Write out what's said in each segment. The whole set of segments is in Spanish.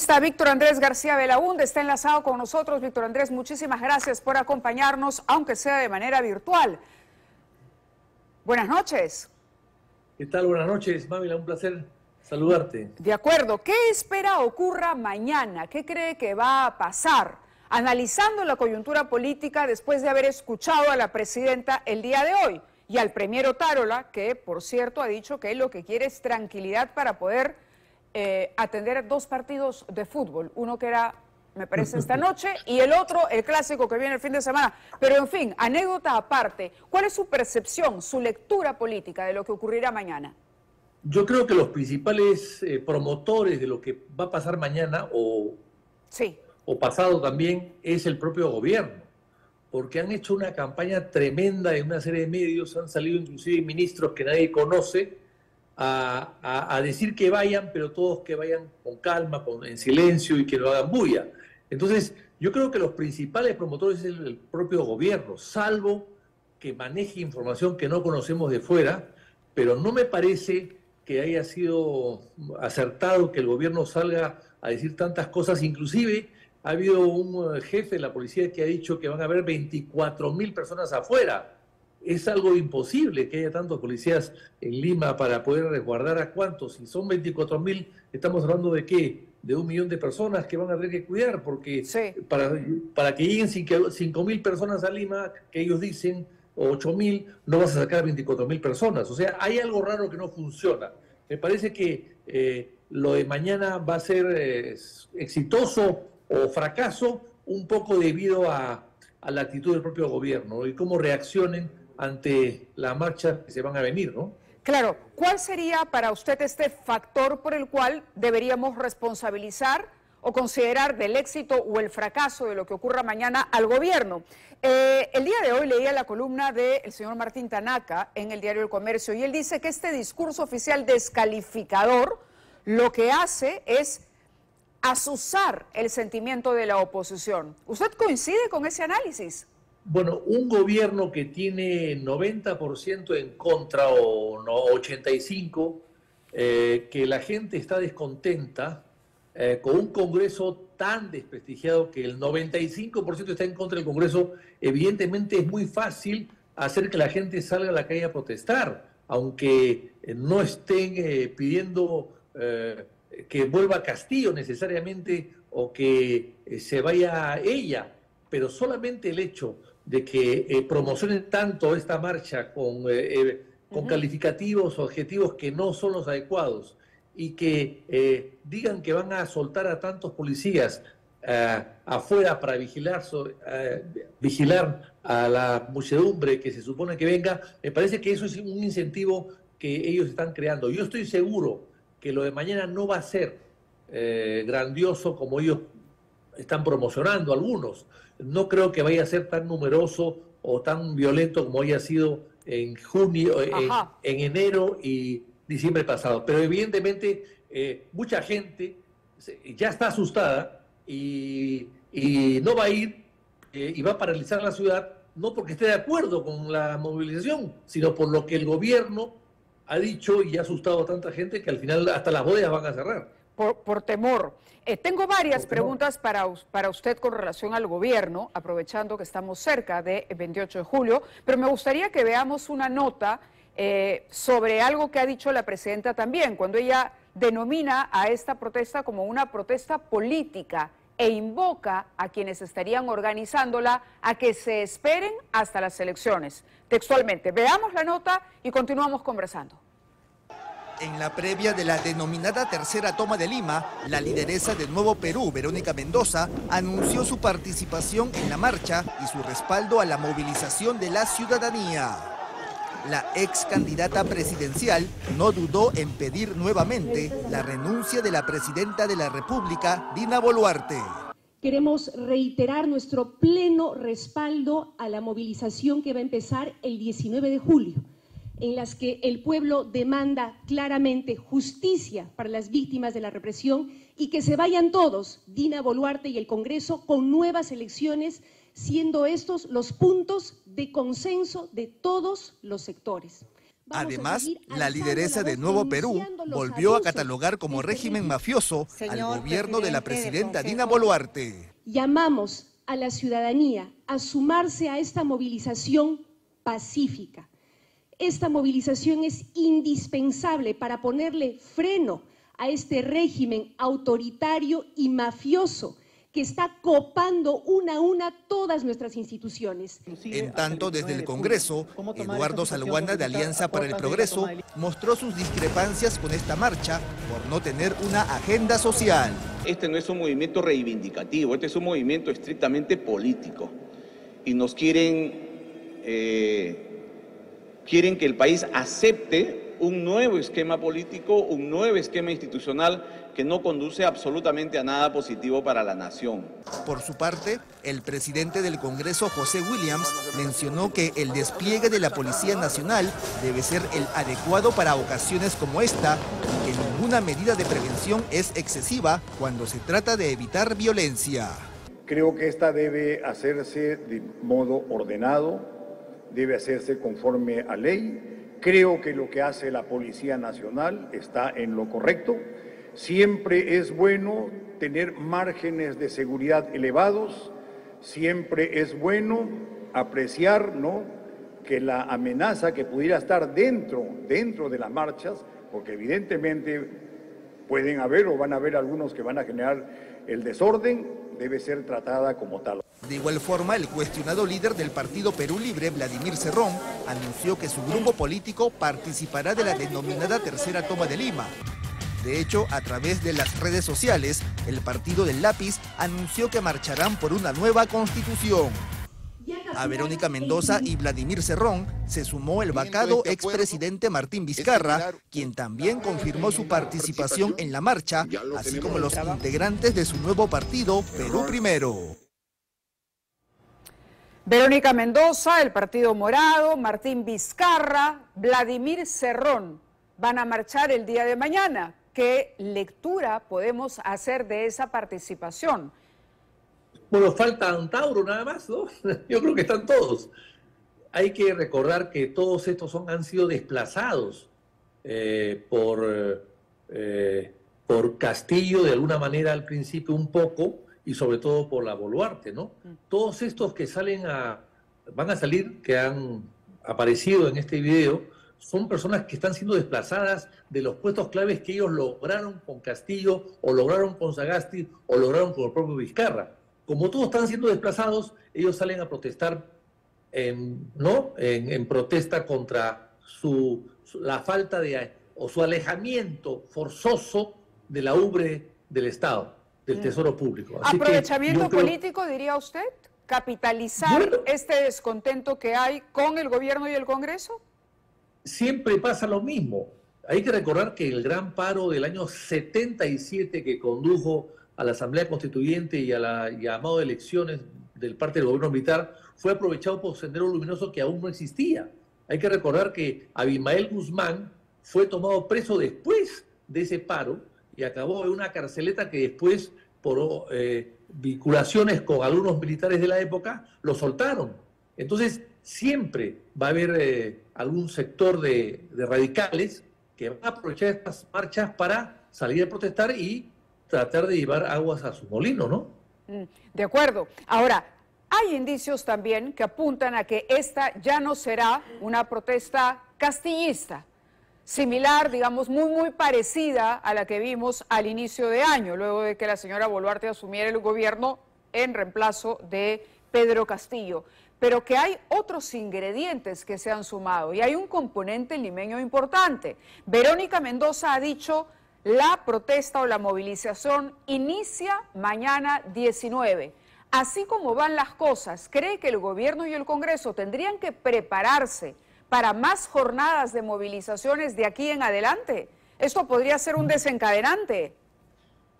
está Víctor Andrés García Belaúnde, está enlazado con nosotros. Víctor Andrés, muchísimas gracias por acompañarnos, aunque sea de manera virtual. Buenas noches. ¿Qué tal? Buenas noches, Mávila, un placer saludarte. De acuerdo, ¿qué espera ocurra mañana? ¿Qué cree que va a pasar? Analizando la coyuntura política después de haber escuchado a la presidenta el día de hoy y al premier Otárola, que por cierto ha dicho que él lo que quiere es tranquilidad para poder atender 2 partidos de fútbol, uno que era, me parece, esta noche y el otro, el clásico que viene el fin de semana. Pero en fin, anécdota aparte, ¿cuál es su percepción, su lectura política de lo que ocurrirá mañana? Yo creo que los principales promotores de lo que va a pasar mañana o pasado también es el propio gobierno, porque han hecho una campaña tremenda en una serie de medios, han salido inclusive ministros que nadie conoce a decir que vayan, pero todos que vayan con calma, en silencio y que no hagan bulla. Entonces, yo creo que los principales promotores es el propio gobierno, salvo que maneje información que no conocemos de fuera, pero no me parece que haya sido acertado que el gobierno salga a decir tantas cosas. Inclusive ha habido un jefe de la policía que ha dicho que van a haber 24.000 personas afuera. Es algo imposible que haya tantos policías en Lima para poder resguardar a cuántos. Si son 24.000, estamos hablando de ¿qué? De 1 millón de personas que van a tener que cuidar, porque para que lleguen 5.000 personas a Lima, que ellos dicen, o 8.000, no vas a sacar 24.000 personas. O sea, hay algo raro que no funciona. Me parece que lo de mañana va a ser exitoso o fracaso, un poco debido a la actitud del propio gobierno, ¿no? Y cómo reaccionen ante la marcha que se van a venir, ¿no? Claro, ¿cuál sería para usted este factor por el cual deberíamos responsabilizar o considerar del éxito o el fracaso de lo que ocurra mañana al gobierno? El día de hoy leía la columna del señor Martín Tanaka en el diario El Comercio y él dice que este discurso oficial descalificador lo que hace es azuzar el sentimiento de la oposición. ¿Usted coincide con ese análisis? Bueno, un gobierno que tiene 90% en contra o no, 85%, que la gente está descontenta, con un Congreso tan desprestigiado que el 95% está en contra del Congreso, evidentemente es muy fácil hacer que la gente salga a la calle a protestar, aunque no estén pidiendo que vuelva Castillo necesariamente o que se vaya ella, pero solamente el hecho de que promocionen tanto esta marcha con calificativos o adjetivos que no son los adecuados y que digan que van a soltar a tantos policías afuera para vigilar a la muchedumbre que se supone que venga, me parece que eso es un incentivo que ellos están creando. Yo estoy seguro que lo de mañana no va a ser grandioso como ellos están promocionando algunos. No creo que vaya a ser tan numeroso o tan violento como haya sido en junio, en enero y diciembre pasado. Pero evidentemente mucha gente ya está asustada y no va a ir y va a paralizar la ciudad, no porque esté de acuerdo con la movilización, sino por lo que el gobierno ha dicho y ha asustado a tanta gente que al final hasta las bodegas van a cerrar. Por temor. Tengo varias preguntas para usted con relación al gobierno, aprovechando que estamos cerca del 28 de julio, pero me gustaría que veamos una nota sobre algo que ha dicho la presidenta también, cuando ella denomina a esta protesta como una protesta política e invoca a quienes estarían organizándola a que se esperen hasta las elecciones. Textualmente, veamos la nota y continuamos conversando. En la previa de la denominada tercera toma de Lima, la lideresa de Nuevo Perú, Verónica Mendoza, anunció su participación en la marcha y su respaldo a la movilización de la ciudadanía. La ex candidata presidencial no dudó en pedir nuevamente la renuncia de la presidenta de la República, Dina Boluarte. Queremos reiterar nuestro pleno respaldo a la movilización que va a empezar el 19 de julio. En las que el pueblo demanda claramente justicia para las víctimas de la represión y que se vayan todos, Dina Boluarte y el Congreso, con nuevas elecciones, siendo estos los puntos de consenso de todos los sectores. Además, la lideresa de Nuevo Perú volvió a catalogar como régimen mafioso al gobierno de la presidenta Dina Boluarte. Llamamos a la ciudadanía a sumarse a esta movilización pacífica. Esta movilización es indispensable para ponerle freno a este régimen autoritario y mafioso que está copando una a una todas nuestras instituciones. En tanto, desde el Congreso, Eduardo Salguana de Alianza para el Progreso mostró sus discrepancias con esta marcha por no tener una agenda social. Este no es un movimiento reivindicativo, este es un movimiento estrictamente político. Y nos quieren que el país acepte un nuevo esquema político, un nuevo esquema institucional que no conduce absolutamente a nada positivo para la nación. Por su parte, el presidente del Congreso, José Williams, mencionó que el despliegue de la Policía Nacional debe ser el adecuado para ocasiones como esta y que ninguna medida de prevención es excesiva cuando se trata de evitar violencia. Creo que esta debe hacerse de modo ordenado, debe hacerse conforme a ley. Creo que lo que hace la Policía Nacional está en lo correcto. Siempre es bueno tener márgenes de seguridad elevados, siempre es bueno apreciar, ¿no?, que la amenaza que pudiera estar dentro de las marchas, porque evidentemente pueden haber o van a haber algunos que van a generar el desorden, debe ser tratada como tal. De igual forma, el cuestionado líder del Partido Perú Libre, Vladimir Cerrón, anunció que su grupo político participará de la denominada tercera toma de Lima. De hecho, a través de las redes sociales, el Partido del Lápiz anunció que marcharán por una nueva constitución. A Verónica Mendoza y Vladimir Cerrón se sumó el vacado expresidente Martín Vizcarra, quien también confirmó su participación en la marcha, así como los integrantes de su nuevo partido, Perú Primero. Verónica Mendoza, el Partido Morado, Martín Vizcarra, Vladimir Cerrón van a marchar el día de mañana. ¿Qué lectura podemos hacer de esa participación? Bueno, falta Antauro nada más, ¿no? Yo creo que están todos. Hay que recordar que todos estos han sido desplazados por Castillo de alguna manera al principio un poco, y sobre todo por la Boluarte, ¿no? Todos estos que van a salir, que han aparecido en este video, son personas que están siendo desplazadas de los puestos claves que ellos lograron con Castillo, o lograron con Sagasti, o lograron con el propio Vizcarra. Como todos están siendo desplazados, ellos salen a protestar, ¿no?, en protesta contra la falta o su alejamiento forzoso de la ubre del Estado, del Tesoro Público. Así ¿aprovechamiento político, diría usted? ¿Capitalizar este descontento que hay con el gobierno y el Congreso? Siempre pasa lo mismo. Hay que recordar que el gran paro del año 77 que condujo a la Asamblea Constituyente y a la llamada de elecciones del parte del gobierno militar fue aprovechado por Sendero Luminoso, que aún no existía. Hay que recordar que Abimael Guzmán fue tomado preso después de ese paro y acabó en una carceleta que después, por vinculaciones con algunos militares de la época, lo soltaron. Entonces, siempre va a haber algún sector de radicales que va a aprovechar estas marchas para salir a protestar y tratar de llevar aguas a su molino, ¿no? De acuerdo. Ahora, hay indicios también que apuntan a que esta ya no será una protesta castillista, similar, digamos, muy parecida a la que vimos al inicio de año, luego de que la señora Boluarte asumiera el gobierno en reemplazo de Pedro Castillo, pero que hay otros ingredientes que se han sumado y hay un componente limeño importante. Verónica Mendoza ha dicho: la protesta o la movilización inicia mañana 19. Así como van las cosas, ¿cree que el gobierno y el Congreso tendrían que prepararse para más jornadas de movilizaciones de aquí en adelante? ¿Esto podría ser un desencadenante?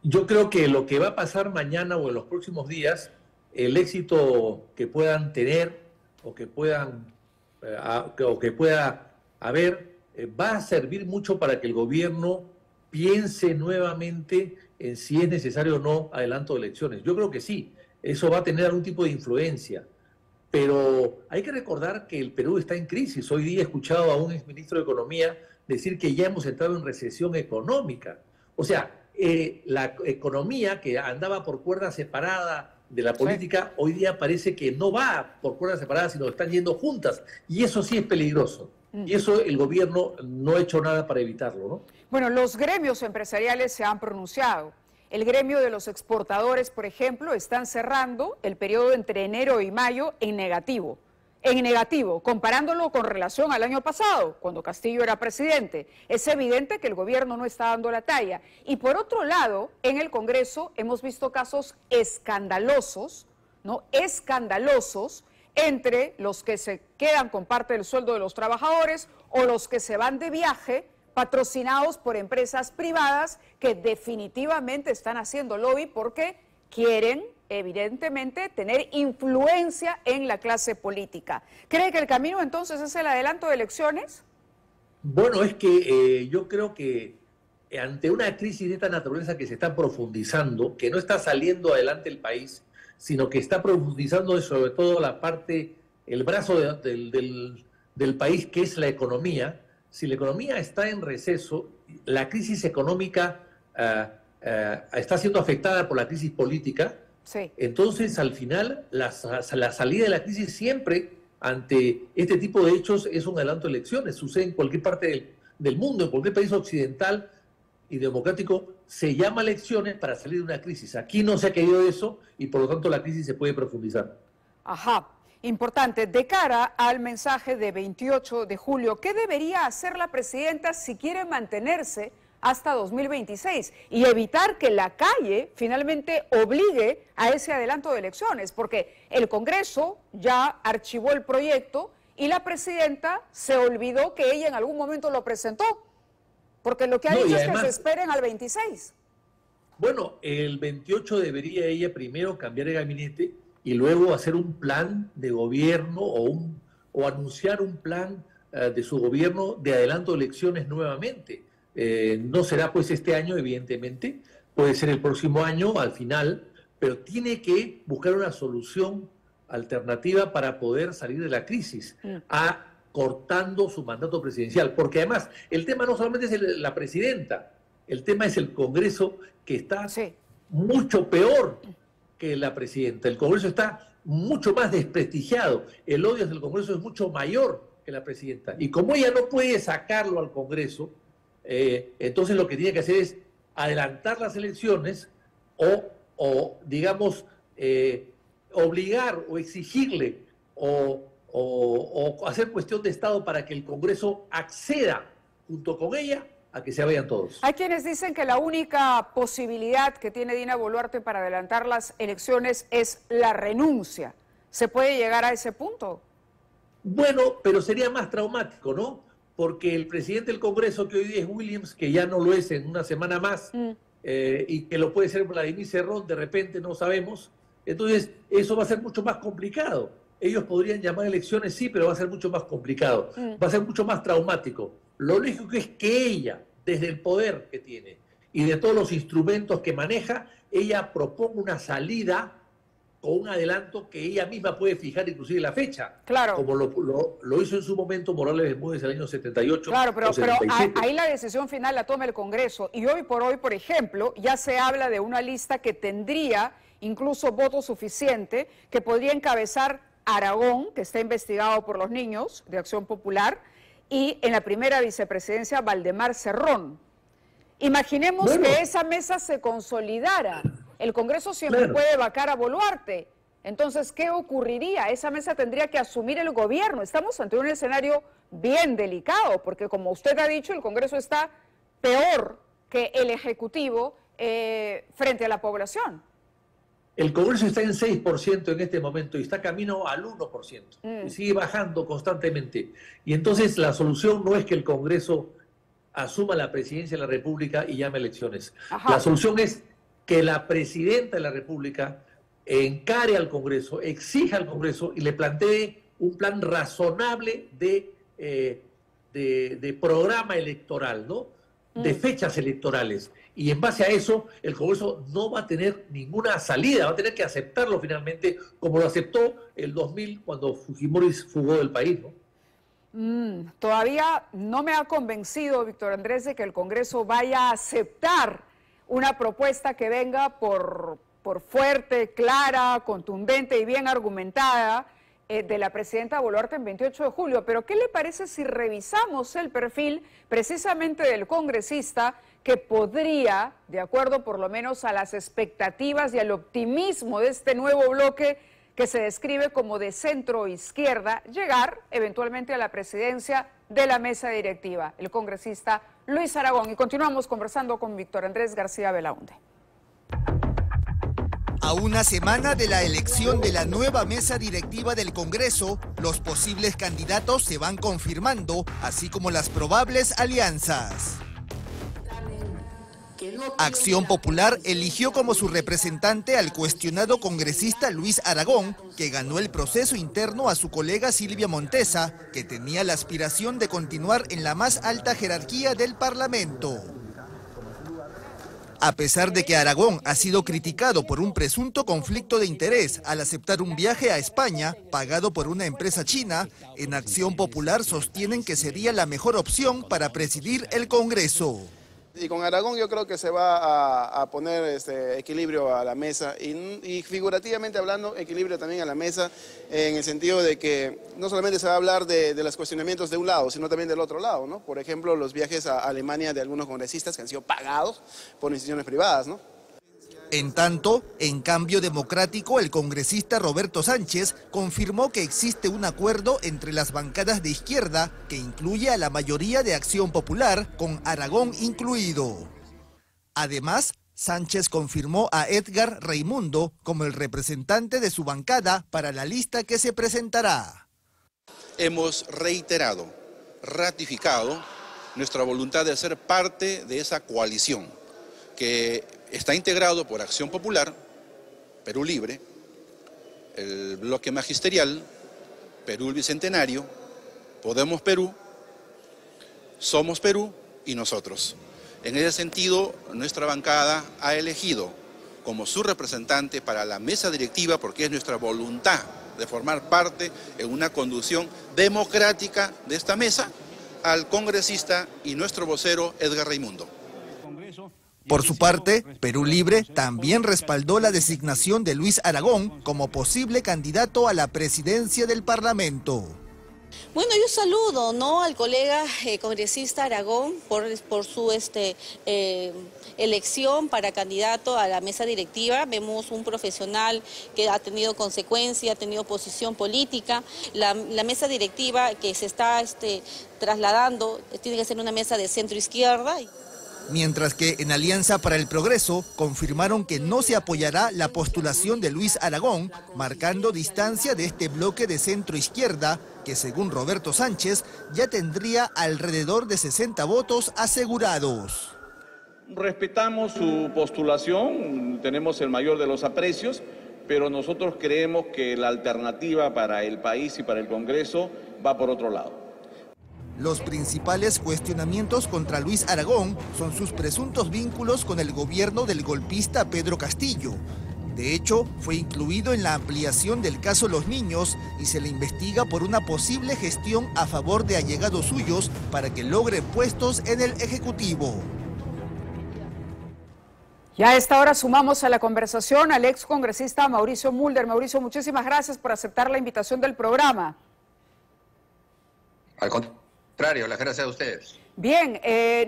Yo creo que lo que va a pasar mañana o en los próximos días, el éxito que puedan tener o que pueda haber, va a servir mucho para que el gobierno piense nuevamente en si es necesario o no adelanto de elecciones. Yo creo que sí, eso va a tener algún tipo de influencia. Pero hay que recordar que el Perú está en crisis. Hoy día he escuchado a un exministro de Economía decir que ya hemos entrado en recesión económica. O sea, la economía que andaba por cuerda separada de la política, hoy día parece que no va por cuerdas separadas, sino que están yendo juntas. Y eso sí es peligroso. Y eso el gobierno no ha hecho nada para evitarlo, ¿no? Bueno, los gremios empresariales se han pronunciado. El gremio de los exportadores, por ejemplo, están cerrando el periodo entre enero y mayo en negativo. En negativo, comparándolo con relación al año pasado, cuando Castillo era presidente. Es evidente que el gobierno no está dando la talla. Y por otro lado, en el Congreso hemos visto casos escandalosos, ¿no? Escandalosos entre los que se quedan con parte del sueldo de los trabajadores o los que se van de viaje patrocinados por empresas privadas que definitivamente están haciendo lobby porque quieren, evidentemente, tener influencia en la clase política. ¿Cree que el camino entonces es el adelanto de elecciones? Bueno, es que yo creo que ante una crisis de esta naturaleza que se está profundizando, que no está saliendo adelante el país, sino que está profundizando sobre todo la parte, el brazo del país que es la economía. Si la economía está en receso, la crisis económica está siendo afectada por la crisis política, sí. Entonces al final la salida de la crisis siempre ante este tipo de hechos es un adelanto de elecciones. Sucede en cualquier parte del mundo, en cualquier país occidental y democrático, se llama elecciones para salir de una crisis. Aquí no se ha querido eso y por lo tanto la crisis se puede profundizar. Ajá. Importante, de cara al mensaje de 28 de julio, ¿qué debería hacer la presidenta si quiere mantenerse hasta 2026 y evitar que la calle finalmente obligue a ese adelanto de elecciones? Porque el Congreso ya archivó el proyecto y la presidenta se olvidó que ella en algún momento lo presentó, porque lo que ha dicho es que se esperen al 26. Bueno, el 28 debería ella primero cambiar el gabinete y luego hacer un plan de gobierno o anunciar un plan de su gobierno de adelanto de elecciones nuevamente. No será pues este año, evidentemente, puede ser el próximo año al final, pero tiene que buscar una solución alternativa para poder salir de la crisis, acortando su mandato presidencial. Porque además el tema no solamente es la presidenta, el tema es el Congreso, que está mucho peor que la presidenta. El Congreso está mucho más desprestigiado. El odio hacia el Congreso es mucho mayor que la presidenta. Y como ella no puede sacarlo al Congreso, entonces lo que tiene que hacer es adelantar las elecciones o digamos, obligar o exigirle o hacer cuestión de Estado para que el Congreso acceda junto con ella a que se vayan todos. Hay quienes dicen que la única posibilidad que tiene Dina Boluarte para adelantar las elecciones es la renuncia. ¿Se puede llegar a ese punto? Bueno, pero sería más traumático, ¿no? Porque el presidente del Congreso, que hoy día es Williams, que ya no lo es en una semana más, y que lo puede ser Vladimir Cerrón, de repente no sabemos, entonces eso va a ser mucho más complicado. Ellos podrían llamar elecciones, sí, pero va a ser mucho más complicado, va a ser mucho más traumático. Lo lógico es que ella, desde el poder que tiene y de todos los instrumentos que maneja, ella proponga una salida con un adelanto que ella misma puede fijar inclusive la fecha. Claro. Como lo hizo en su momento Morales Bermúdez el año 78. Claro, pero ahí la decisión final la toma el Congreso. Y hoy por hoy, por ejemplo, ya se habla de una lista que tendría incluso voto suficiente, que podría encabezar Aragón, que está investigado por los niños de Acción Popular, y en la primera vicepresidencia Valdemar Cerrón. Imaginemos que esa mesa se consolidara. El Congreso siempre puede vacar a Boluarte. Entonces, ¿qué ocurriría? Esa mesa tendría que asumir el gobierno. Estamos ante un escenario bien delicado, porque como usted ha dicho, el Congreso está peor que el Ejecutivo frente a la población. El Congreso está en 6% en este momento y está camino al 1%. Y sigue bajando constantemente. Y entonces la solución no es que el Congreso asuma la presidencia de la República y llame elecciones. Ajá. La solución es que la presidenta de la República encare al Congreso, exija al Congreso y le plantee un plan razonable de programa electoral, ¿no? de fechas electorales. Y en base a eso, el Congreso no va a tener ninguna salida, va a tener que aceptarlo finalmente, como lo aceptó el 2000 cuando Fujimori fugó del país, ¿no? Todavía no me ha convencido, Víctor Andrés, de que el Congreso vaya a aceptar una propuesta que venga por fuerte, clara, contundente y bien argumentada de la presidenta Boluarte en 28 de julio. Pero ¿qué le parece si revisamos el perfil precisamente del congresista que podría, de acuerdo por lo menos a las expectativas y al optimismo de este nuevo bloque que se describe como de centro izquierda, llegar eventualmente a la presidencia de la mesa directiva, el congresista Luis Aragón? Y continuamos conversando con Víctor Andrés García Belaúnde. A una semana de la elección de la nueva mesa directiva del Congreso, los posibles candidatos se van confirmando, así como las probables alianzas. Acción Popular eligió como su representante al cuestionado congresista Luis Aragón, que ganó el proceso interno a su colega Silvia Montesa, que tenía la aspiración de continuar en la más alta jerarquía del Parlamento. A pesar de que Aragón ha sido criticado por un presunto conflicto de interés al aceptar un viaje a España pagado por una empresa china, en Acción Popular sostienen que sería la mejor opción para presidir el Congreso. Y con Aragón yo creo que se va a poner equilibrio a la mesa y figurativamente hablando, equilibrio también a la mesa, en el sentido de que no solamente se va a hablar de los cuestionamientos de un lado, sino también del otro lado, ¿no? Por ejemplo, los viajes a Alemania de algunos congresistas que han sido pagados por instituciones privadas, ¿no? En tanto, en Cambio Democrático, el congresista Roberto Sánchez confirmó que existe un acuerdo entre las bancadas de izquierda que incluye a la mayoría de Acción Popular, con Aragón incluido. Además, Sánchez confirmó a Edgar Raimundo como el representante de su bancada para la lista que se presentará. Hemos reiterado, ratificado nuestra voluntad de ser parte de esa coalición que está integrado por Acción Popular, Perú Libre, el Bloque Magisterial, Perú Bicentenario, Podemos Perú, Somos Perú y nosotros. En ese sentido, nuestra bancada ha elegido como su representante para la mesa directiva, porque es nuestra voluntad de formar parte en una conducción democrática de esta mesa, al congresista y nuestro vocero Edgar Raimundo. Por su parte, Perú Libre también respaldó la designación de Luis Aragón como posible candidato a la presidencia del Parlamento. Bueno, yo saludo, ¿no?, al colega congresista Aragón por su elección para candidato a la mesa directiva. Vemos un profesional que ha tenido consecuencia, ha tenido posición política. La mesa directiva que se está trasladando tiene que ser una mesa de centro izquierda. Mientras que en Alianza para el Progreso confirmaron que no se apoyará la postulación de Luis Aragón, marcando distancia de este bloque de centro-izquierda, que según Roberto Sánchez ya tendría alrededor de 60 votos asegurados. Respetamos su postulación, tenemos el mayor de los aprecios, pero nosotros creemos que la alternativa para el país y para el Congreso va por otro lado. Los principales cuestionamientos contra Luis Aragón son sus presuntos vínculos con el gobierno del golpista Pedro Castillo. De hecho, fue incluido en la ampliación del caso Los Niños y se le investiga por una posible gestión a favor de allegados suyos para que logren puestos en el Ejecutivo. Ya a esta hora sumamos a la conversación al ex congresista Mauricio Mulder. Mauricio, muchísimas gracias por aceptar la invitación del programa. Al contrario, las gracias a ustedes. Bien,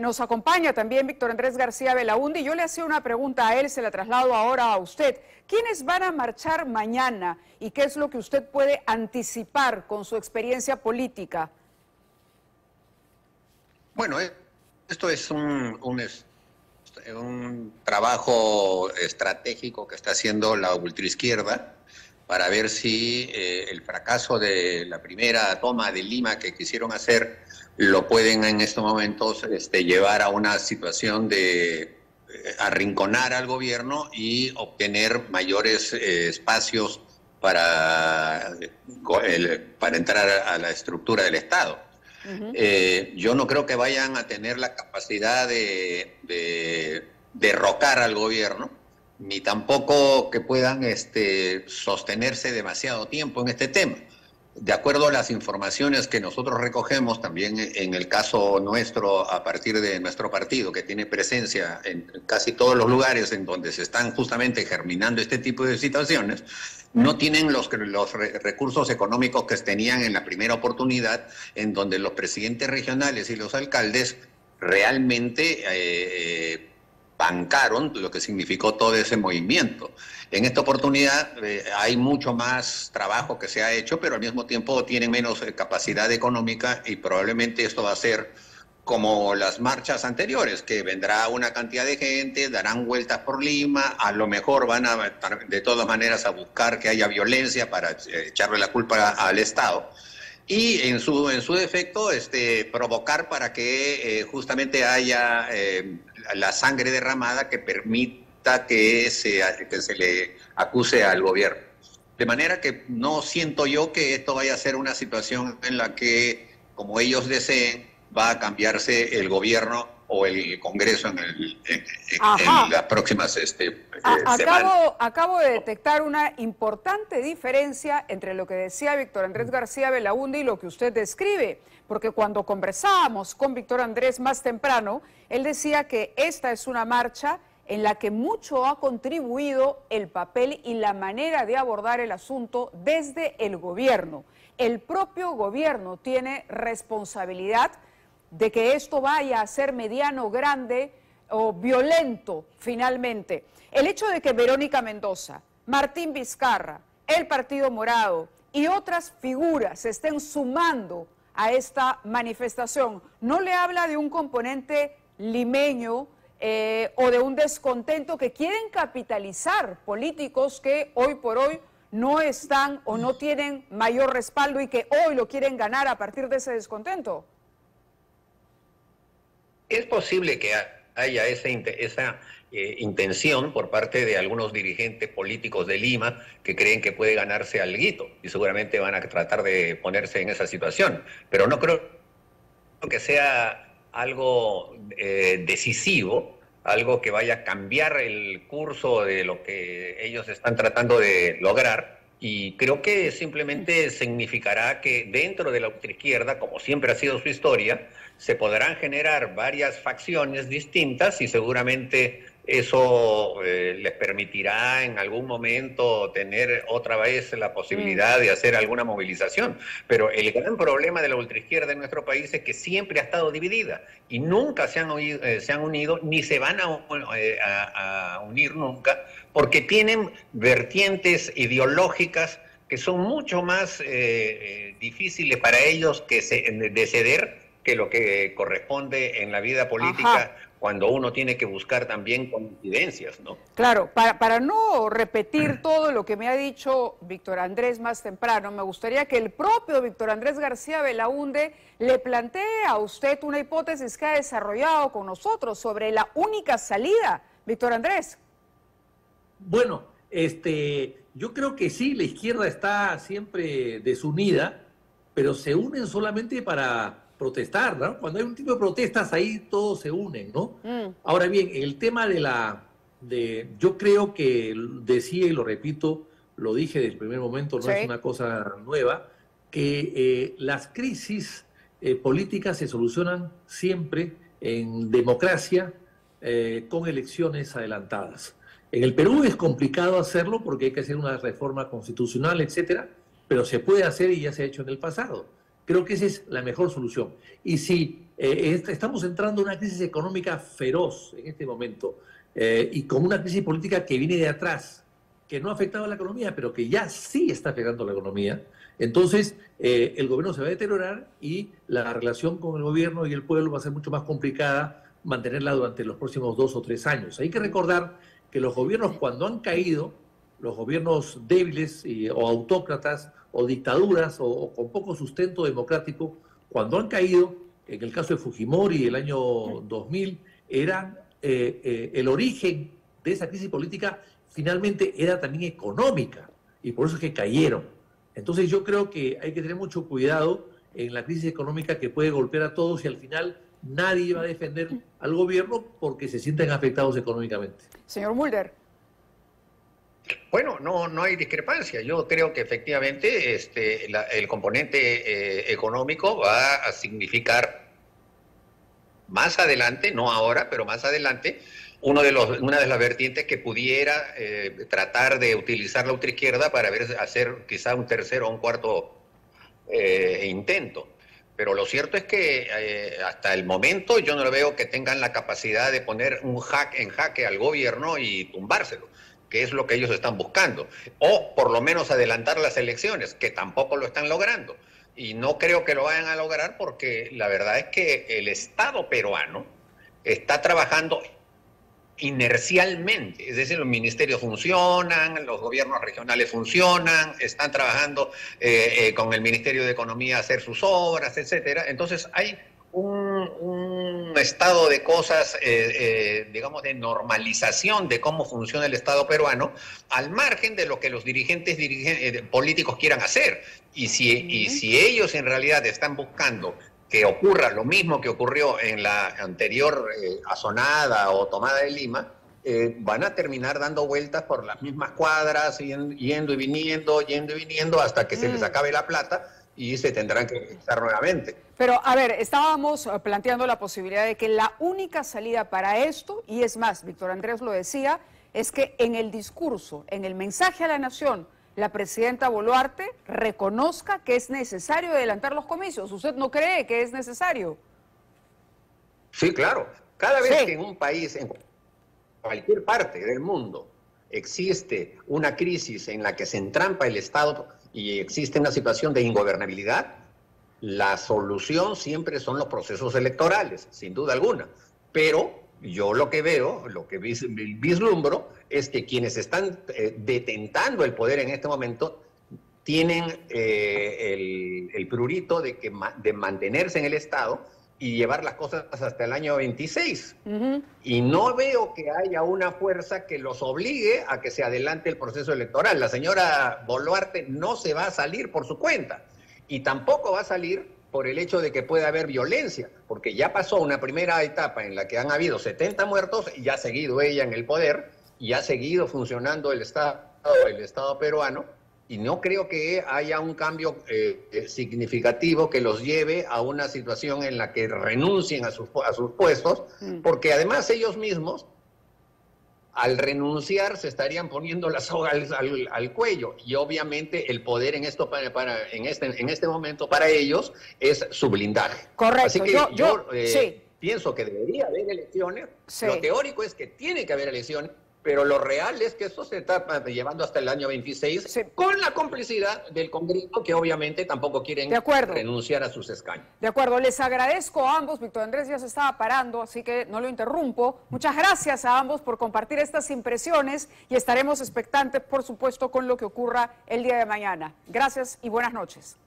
nos acompaña también Víctor Andrés García Belaúnde y yo le hacía una pregunta a él, se la traslado ahora a usted. ¿Quiénes van a marchar mañana y qué es lo que usted puede anticipar con su experiencia política? Bueno, esto es un trabajo estratégico que está haciendo la ultraizquierda para ver si el fracaso de la primera toma de Lima que quisieron hacer lo pueden en estos momentos llevar a una situación de arrinconar al gobierno y obtener mayores espacios para entrar a la estructura del Estado. Yo no creo que vayan a tener la capacidad de derrocar al gobierno, ni tampoco que puedan sostenerse demasiado tiempo en este tema. De acuerdo a las informaciones que nosotros recogemos, también en el caso nuestro, a partir de nuestro partido, que tiene presencia en casi todos los lugares en donde se están justamente germinando este tipo de situaciones, no tienen los recursos económicos que tenían en la primera oportunidad, en donde los presidentes regionales y los alcaldes realmente bancaron lo que significó todo ese movimiento. En esta oportunidad hay mucho más trabajo que se ha hecho, pero al mismo tiempo tienen menos capacidad económica, y probablemente esto va a ser como las marchas anteriores, que vendrá una cantidad de gente, darán vueltas por Lima, a lo mejor van a de todas maneras a buscar que haya violencia para echarle la culpa al Estado, y en su defecto provocar para que justamente haya la sangre derramada que permita que se le acuse al gobierno. De manera que no siento yo que esto vaya a ser una situación en la que, como ellos deseen, va a cambiarse el gobierno o el Congreso en las próximas semanas. Acabo de detectar una importante diferencia entre lo que decía Víctor Andrés García Belaúnde y lo que usted describe, porque cuando conversábamos con Víctor Andrés más temprano, él decía que esta es una marcha en la que mucho ha contribuido el papel y la manera de abordar el asunto desde el gobierno. El propio gobierno tiene responsabilidad de que esto vaya a ser mediano, grande o violento finalmente. El hecho de que Verónica Mendoza, Martín Vizcarra, el Partido Morado y otras figuras se estén sumando a esta manifestación, ¿no le habla de un componente limeño o de un descontento que quieren capitalizar políticos que hoy por hoy no están o no tienen mayor respaldo y que hoy lo quieren ganar a partir de ese descontento? Es posible que haya esa intención por parte de algunos dirigentes políticos de Lima que creen que puede ganarse alguito, y seguramente van a tratar de ponerse en esa situación, pero no creo que sea algo decisivo, algo que vaya a cambiar el curso de lo que ellos están tratando de lograr, y creo que simplemente significará que dentro de la ultraizquierda, como siempre ha sido su historia, se podrán generar varias facciones distintas, y seguramente eso les permitirá en algún momento tener otra vez la posibilidad de hacer alguna movilización. Pero el gran problema de la ultraizquierda en nuestro país es que siempre ha estado dividida y nunca se han unido, ni se van a unir nunca, porque tienen vertientes ideológicas que son mucho más difíciles para ellos de ceder que lo que corresponde en la vida política. Cuando uno tiene que buscar también coincidencias, ¿no? Claro, para no repetir todo lo que me ha dicho Víctor Andrés más temprano, me gustaría que el propio Víctor Andrés García Belaúnde le plantee a usted una hipótesis que ha desarrollado con nosotros sobre la única salida. Víctor Andrés. Bueno, yo creo que sí, la izquierda está siempre desunida, pero se unen solamente para protestar, ¿no? Cuando hay un tipo de protestas, ahí todos se unen, ¿no? Ahora bien, el tema yo creo que decía, y lo repito, lo dije desde el primer momento, no es una cosa nueva, que las crisis políticas se solucionan siempre en democracia con elecciones adelantadas. En el Perú es complicado hacerlo porque hay que hacer una reforma constitucional, etcétera, pero se puede hacer y ya se ha hecho en el pasado. Creo que esa es la mejor solución. Y si estamos entrando en una crisis económica feroz en este momento y con una crisis política que viene de atrás, que no ha afectado a la economía, pero que ya sí está afectando a la economía, entonces el gobierno se va a deteriorar y la relación con el gobierno y el pueblo va a ser mucho más complicada mantenerla durante los próximos 2 o 3 años. Hay que recordar que los gobiernos, cuando han caído, los gobiernos débiles o autócratas o dictaduras o con poco sustento democrático, cuando han caído, en el caso de Fujimori el año 2000, eran el origen de esa crisis política finalmente era también económica, y por eso es que cayeron. Entonces yo creo que hay que tener mucho cuidado en la crisis económica que puede golpear a todos y al final nadie va a defender al gobierno porque se sienten afectados económicamente. Señor Mulder. Bueno, no hay discrepancia. Yo creo que efectivamente el componente económico va a significar más adelante, no ahora, pero más adelante, una de las vertientes que pudiera tratar de utilizar la ultraizquierda para hacer quizá un tercero o un cuarto intento. Pero lo cierto es que hasta el momento yo no veo que tengan la capacidad de poner en jaque al gobierno y tumbárselo, que es lo que ellos están buscando, o por lo menos adelantar las elecciones, que tampoco lo están logrando. Y no creo que lo vayan a lograr porque la verdad es que el Estado peruano está trabajando inercialmente, es decir, los ministerios funcionan, los gobiernos regionales funcionan, están trabajando con el Ministerio de Economía a hacer sus obras, etcétera. Entonces hay un estado de cosas, digamos, de normalización de cómo funciona el Estado peruano, al margen de lo que los dirigentes políticos quieran hacer. Y si ellos en realidad están buscando que ocurra lo mismo que ocurrió en la anterior azonada o tomada de Lima, van a terminar dando vueltas por las mismas cuadras, yendo y viniendo, hasta que se les acabe la plata y se tendrán que realizar nuevamente. Pero, a ver, estábamos planteando la posibilidad de que la única salida para esto, y es más, Víctor Andrés lo decía, es que en el discurso, en el mensaje a la nación, la presidenta Boluarte reconozca que es necesario adelantar los comicios. ¿Usted no cree que es necesario? Sí, claro. Cada vez que en un país, en cualquier parte del mundo, existe una crisis en la que se entrampa el Estado y existe una situación de ingobernabilidad, la solución siempre son los procesos electorales, sin duda alguna. Pero yo lo que veo, lo que vislumbro, es que quienes están detentando el poder en este momento tienen el prurito de mantenerse en el Estado y llevar las cosas hasta el año 26. Y no veo que haya una fuerza que los obligue a que se adelante el proceso electoral. La señora Boluarte no se va a salir por su cuenta y tampoco va a salir por el hecho de que pueda haber violencia, porque ya pasó una primera etapa en la que han habido 70 muertos y ya ha seguido ella en el poder y ha seguido funcionando el Estado peruano, y no creo que haya un cambio significativo que los lleve a una situación en la que renuncien a sus puestos, porque además ellos mismos, al renunciar, se estarían poniendo la soga al cuello, y obviamente el poder en este momento para ellos es su blindaje. Correcto. Así que yo pienso que debería haber elecciones. Lo teórico es que tiene que haber elecciones, pero lo real es que esto se está llevando hasta el año 26 con la complicidad del Congreso, que obviamente tampoco quieren renunciar a sus escaños. De acuerdo, les agradezco a ambos. Víctor Andrés ya se estaba parando, así que no lo interrumpo. Muchas gracias a ambos por compartir estas impresiones y estaremos expectantes, por supuesto, con lo que ocurra el día de mañana. Gracias y buenas noches.